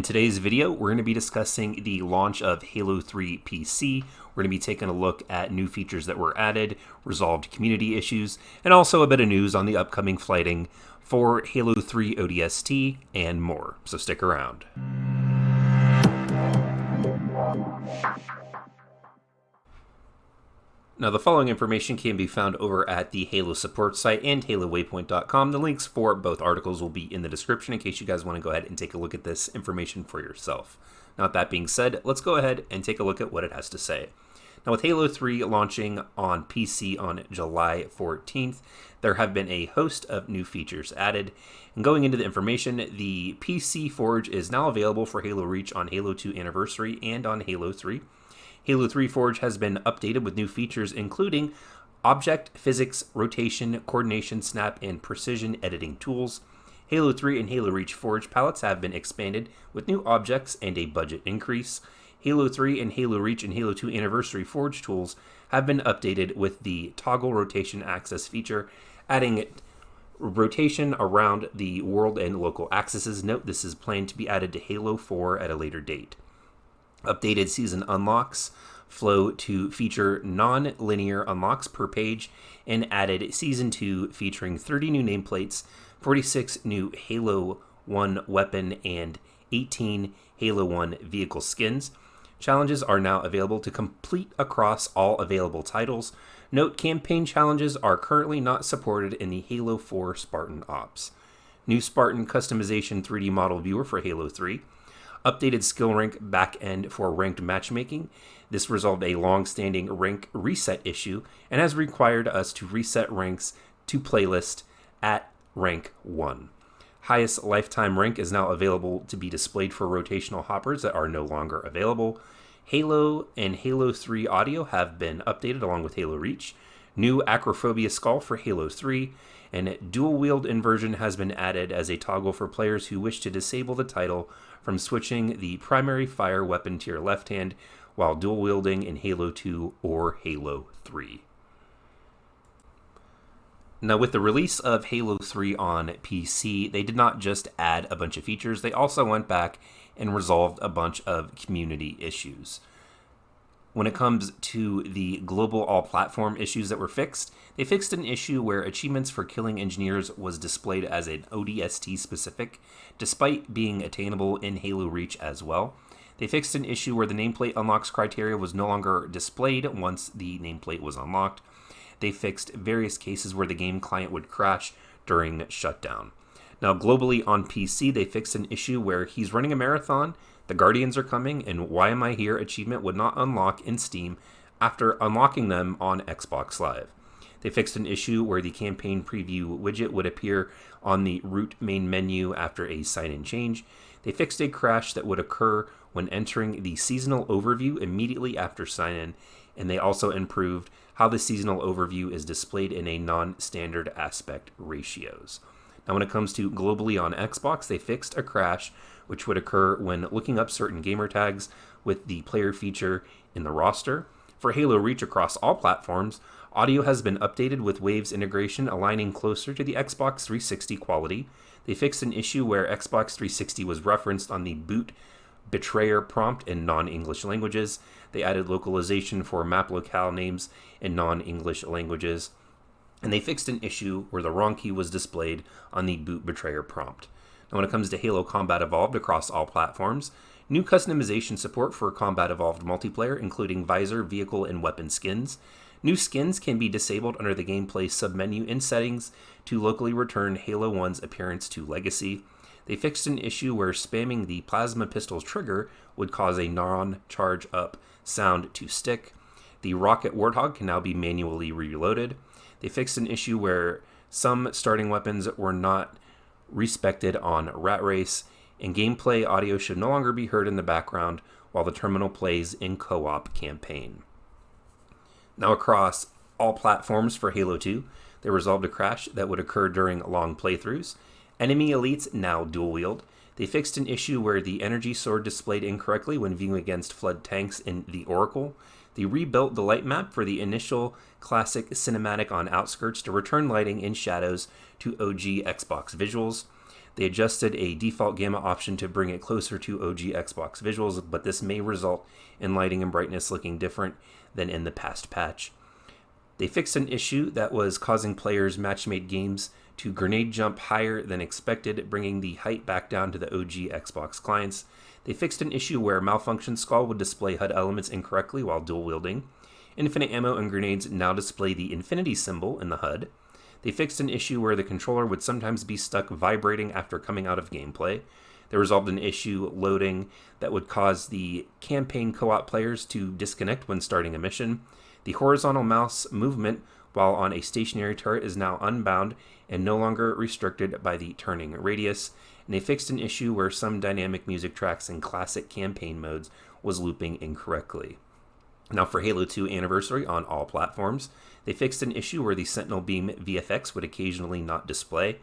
today's video, we're going to be discussing the launch of Halo 3 PC. We're going to be taking a look at new features that were added, resolved community issues, and also a bit of news on the upcoming flighting for Halo 3 ODST and more. So stick around. Now, the following information can be found over at the Halo support site and HaloWaypoint.com. The links for both articles will be in the description in case you guys want to go ahead and take a look at this information for yourself. Now, with that being said, let's go ahead and take a look at what it has to say. Now, with Halo 3 launching on PC on July 14th, there have been a host of new features added. And going into the information, the PC Forge is now available for Halo Reach on Halo 2 Anniversary and on Halo 3. Halo 3 Forge has been updated with new features including object physics, rotation, coordination, snap, and precision editing tools. Halo 3 and Halo Reach Forge palettes have been expanded with new objects and a budget increase. Halo 3 and Halo Reach and Halo 2 Anniversary Forge tools have been updated with the toggle rotation access feature, adding rotation around the world and local axes. Note this is planned to be added to Halo 4 at a later date. Updated season unlocks flow to feature non-linear unlocks per page, and added Season 2 featuring 30 new nameplates, 46 new Halo 1 weapon, and 18 Halo 1 vehicle skins. Challenges are now available to complete across all available titles. Note, campaign challenges are currently not supported in the Halo 4 Spartan Ops. New Spartan customization 3D model viewer for Halo 3. Updated skill rank backend for ranked matchmaking. This resolved a long-standing rank reset issue and has required us to reset ranks to playlist at rank 1. Highest lifetime rank is now available to be displayed for rotational hoppers that are no longer available. Halo and Halo 3 audio have been updated along with Halo Reach. New Acrophobia skull for Halo 3, and dual wield inversion has been added as a toggle for players who wish to disable the title from switching the primary fire weapon to your left hand while dual wielding in Halo 2 or Halo 3. Now, with the release of Halo 3 on PC, they did not just add a bunch of features, they also went back and resolved a bunch of community issues. When it comes to the global all-platform issues that were fixed, they fixed an issue where achievements for killing engineers was displayed as an ODST specific, despite being attainable in Halo Reach as well. They fixed an issue where the nameplate unlocks criteria was no longer displayed once the nameplate was unlocked. They fixed various cases where the game client would crash during shutdown. Now, globally on PC, they fixed an issue where he's running a marathon, the Guardians are coming, and Why Am I Here achievement would not unlock in Steam after unlocking them on Xbox Live. They fixed an issue where the campaign preview widget would appear on the root main menu after a sign-in change. They fixed a crash that would occur when entering the seasonal overview immediately after sign-in, and they also improved how the seasonal overview is displayed in a non-standard aspect ratios. Now, when it comes to globally on Xbox, they fixed a crash which would occur when looking up certain gamer tags with the player feature in the roster. For Halo Reach across all platforms, audio has been updated with Waves integration aligning closer to the Xbox 360 quality. They fixed an issue where Xbox 360 was referenced on the boot betrayer prompt in non-English languages. They added localization for map locale names in non-English languages. And they fixed an issue where the wrong key was displayed on the boot betrayer prompt. Now, when it comes to Halo Combat Evolved across all platforms, new customization support for Combat Evolved multiplayer, including visor, vehicle, and weapon skins. New skins can be disabled under the gameplay submenu in settings to locally return Halo 1's appearance to Legacy. They fixed an issue where spamming the plasma pistol's trigger would cause a non-charge up sound to stick. The Rocket Warthog can now be manually reloaded. They fixed an issue where some starting weapons were not respected on Rat Race, and gameplay audio should no longer be heard in the background while the terminal plays in co-op campaign. Now, across all platforms for Halo 2, they resolved a crash that would occur during long playthroughs. Enemy elites now dual wield. They fixed an issue where the energy sword displayed incorrectly when viewing against flood tanks in the Oracle. They rebuilt the light map for the initial classic cinematic on Outskirts to return lighting in shadows to OG Xbox visuals. They adjusted a default gamma option to bring it closer to OG Xbox visuals, but this may result in lighting and brightness looking different than in the past patch. They fixed an issue that was causing players' match-made games to grenade jump higher than expected, bringing the height back down to the OG Xbox clients. They fixed an issue where Malfunction Skull would display HUD elements incorrectly while dual-wielding. Infinite ammo and grenades now display the infinity symbol in the HUD. They fixed an issue where the controller would sometimes be stuck vibrating after coming out of gameplay. They resolved an issue loading that would cause the campaign co-op players to disconnect when starting a mission. The horizontal mouse movement while on a stationary turret is now unbound and no longer restricted by the turning radius. And they fixed an issue where some dynamic music tracks in classic campaign modes was looping incorrectly. Now for Halo 2 Anniversary on all platforms, they fixed an issue where the Sentinel Beam VFX would occasionally not display.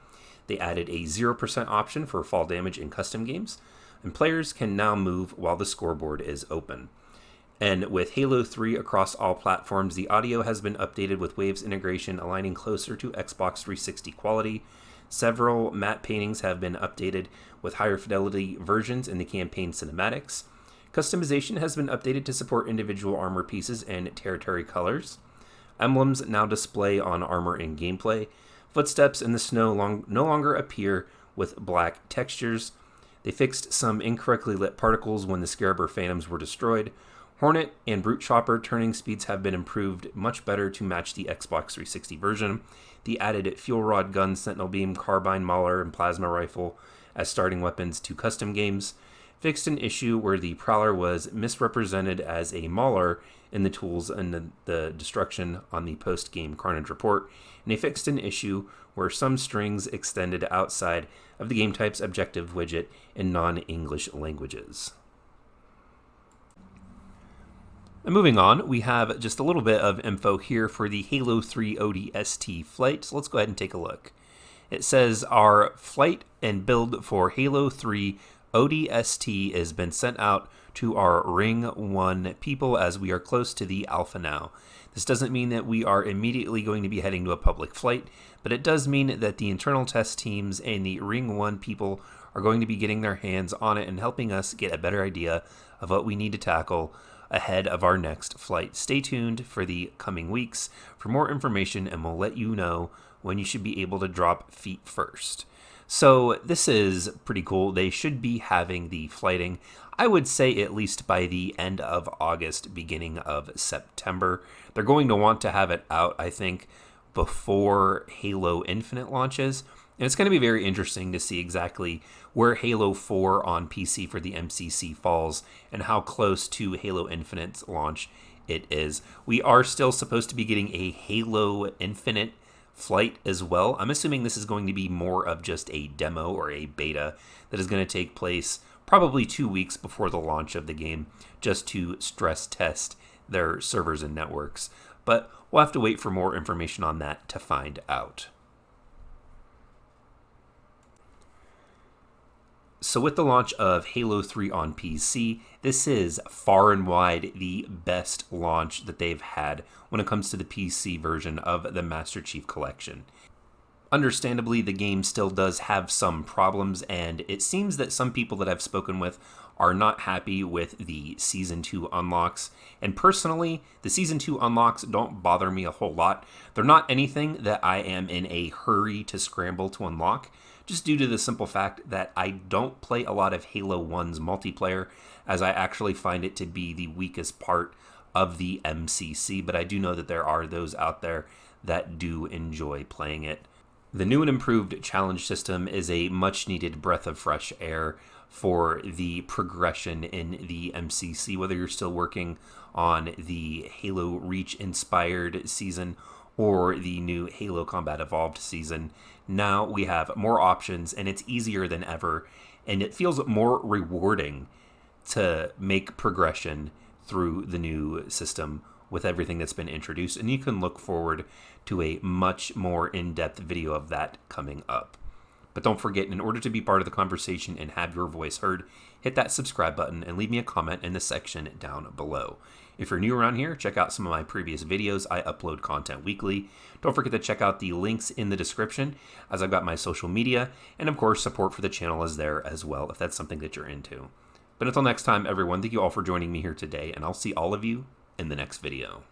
They added a 0% option for fall damage in custom games, and players can now move while the scoreboard is open. And with Halo 3 across all platforms, the audio has been updated with Waves integration aligning closer to Xbox 360 quality. Several matte paintings have been updated with higher fidelity versions in the campaign cinematics. Customization has been updated to support individual armor pieces and territory colors. Emblems now display on armor in gameplay. Footsteps in the snow no longer appear with black textures. They fixed some incorrectly lit particles when the Scarabur Phantoms were destroyed. Hornet and Brute Chopper turning speeds have been improved much better to match the Xbox 360 version. The added Fuel Rod gun, Sentinel Beam, Carbine, Mauler, and Plasma Rifle as starting weapons to custom games. Fixed an issue where the Prowler was misrepresented as a Mauler in the tools and the destruction on the post-game Carnage report. And they fixed an issue where some strings extended outside of the game type's objective widget in non-English languages. And moving on, we have just a little bit of info here for the Halo 3 ODST flight, so let's go ahead and take a look. It says our flight and build for Halo 3 ODST has been sent out to our Ring 1 people as we are close to the alpha now. This doesn't mean that we are immediately going to be heading to a public flight, but it does mean that the internal test teams and the Ring 1 people are going to be getting their hands on it and helping us get a better idea of what we need to tackle ahead of our next flight. Stay tuned for the coming weeks for more information, and we'll let you know when you should be able to drop feet first. So this is pretty cool. They should be having the flighting, I would say, at least by the end of August, beginning of September. They're going to want to have it out, I think, before Halo Infinite launches. And it's going to be very interesting to see exactly where Halo 4 on PC for the MCC falls and how close to Halo Infinite's launch it is. We are still supposed to be getting a Halo Infinite flight as well. I'm assuming this is going to be more of just a demo or a beta that is going to take place probably 2 weeks before the launch of the game, just to stress test their servers and networks. But we'll have to wait for more information on that to find out. So with the launch of Halo 3 on PC, this is far and wide the best launch that they've had when it comes to the PC version of the Master Chief Collection. Understandably, the game still does have some problems, and it seems that some people that I've spoken with are not happy with the Season 2 unlocks. And personally, the Season 2 unlocks don't bother me a whole lot. They're not anything that I am in a hurry to scramble to unlock, just due to the simple fact that I don't play a lot of Halo 1's multiplayer, as I actually find it to be the weakest part of the MCC, but I do know that there are those out there that do enjoy playing it. The new and improved challenge system is a much-needed breath of fresh air for the progression in the MCC, whether you're still working on the Halo Reach-inspired season or the new Halo Combat Evolved season. Now we have more options, and it's easier than ever, and it feels more rewarding to make progression through the new system with everything that's been introduced, and you can look forward to a much more in-depth video of that coming up. But don't forget, in order to be part of the conversation and have your voice heard, hit that subscribe button and leave me a comment in the section down below. If you're new around here, check out some of my previous videos. I upload content weekly. Don't forget to check out the links in the description, as I've got my social media, and of course, support for the channel is there as well, if that's something that you're into. But until next time, everyone, thank you all for joining me here today, and I'll see all of you in the next video.